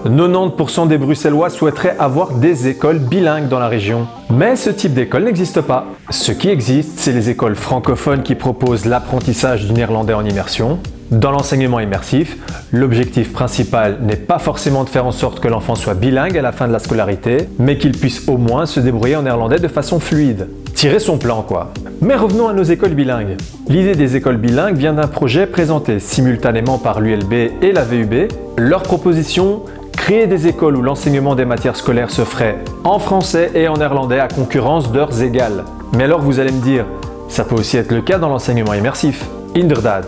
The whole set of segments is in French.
90% des Bruxellois souhaiteraient avoir des écoles bilingues dans la région. Mais ce type d'école n'existe pas. Ce qui existe, c'est les écoles francophones qui proposent l'apprentissage du néerlandais en immersion. Dans l'enseignement immersif, l'objectif principal n'est pas forcément de faire en sorte que l'enfant soit bilingue à la fin de la scolarité, mais qu'il puisse au moins se débrouiller en néerlandais de façon fluide. Tirer son plan quoi. Mais revenons à nos écoles bilingues. L'idée des écoles bilingues vient d'un projet présenté simultanément par l'ULB et la VUB. Leur proposition, créer des écoles où l'enseignement des matières scolaires se ferait en français et en néerlandais à concurrence d'heures égales. Mais alors vous allez me dire, ça peut aussi être le cas dans l'enseignement immersif. Inderdaad.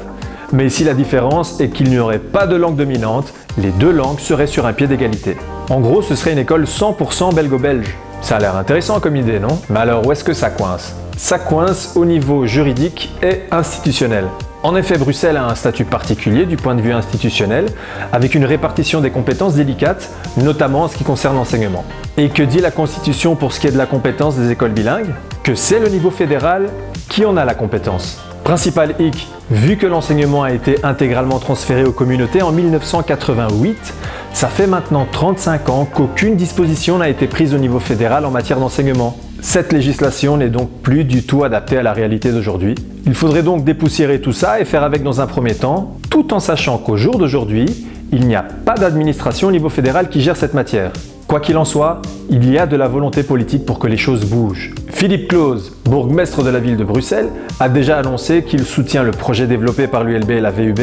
Mais ici la différence est qu'il n'y aurait pas de langue dominante, les deux langues seraient sur un pied d'égalité. En gros, ce serait une école 100% belgo-belge. Ça a l'air intéressant comme idée, non? Mais alors où est-ce que ça coince? Ça coince au niveau juridique et institutionnel. En effet, Bruxelles a un statut particulier du point de vue institutionnel, avec une répartition des compétences délicates, notamment en ce qui concerne l'enseignement. Et que dit la Constitution pour ce qui est de la compétence des écoles bilingues? Que c'est le niveau fédéral qui en a la compétence. Principal hic, vu que l'enseignement a été intégralement transféré aux communautés en 1988, ça fait maintenant 35 ans qu'aucune disposition n'a été prise au niveau fédéral en matière d'enseignement. Cette législation n'est donc plus du tout adaptée à la réalité d'aujourd'hui. Il faudrait donc dépoussiérer tout ça et faire avec dans un premier temps, tout en sachant qu'au jour d'aujourd'hui, il n'y a pas d'administration au niveau fédéral qui gère cette matière. Quoi qu'il en soit, il y a de la volonté politique pour que les choses bougent. Philippe Claus, bourgmestre de la ville de Bruxelles, a déjà annoncé qu'il soutient le projet développé par l'ULB et la VUB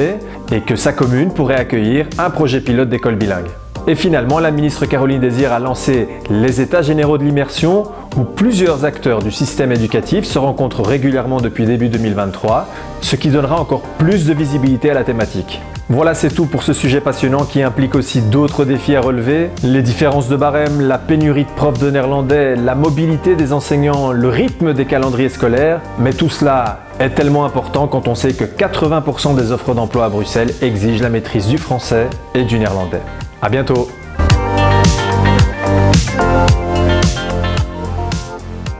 et que sa commune pourrait accueillir un projet pilote d'école bilingue. Et finalement, la ministre Caroline Désir a lancé les États généraux de l'immersion où plusieurs acteurs du système éducatif se rencontrent régulièrement depuis début 2023, ce qui donnera encore plus de visibilité à la thématique. Voilà, c'est tout pour ce sujet passionnant qui implique aussi d'autres défis à relever. Les différences de barème, la pénurie de profs de néerlandais, la mobilité des enseignants, le rythme des calendriers scolaires. Mais tout cela est tellement important quand on sait que 80% des offres d'emploi à Bruxelles exigent la maîtrise du français et du néerlandais. À bientôt!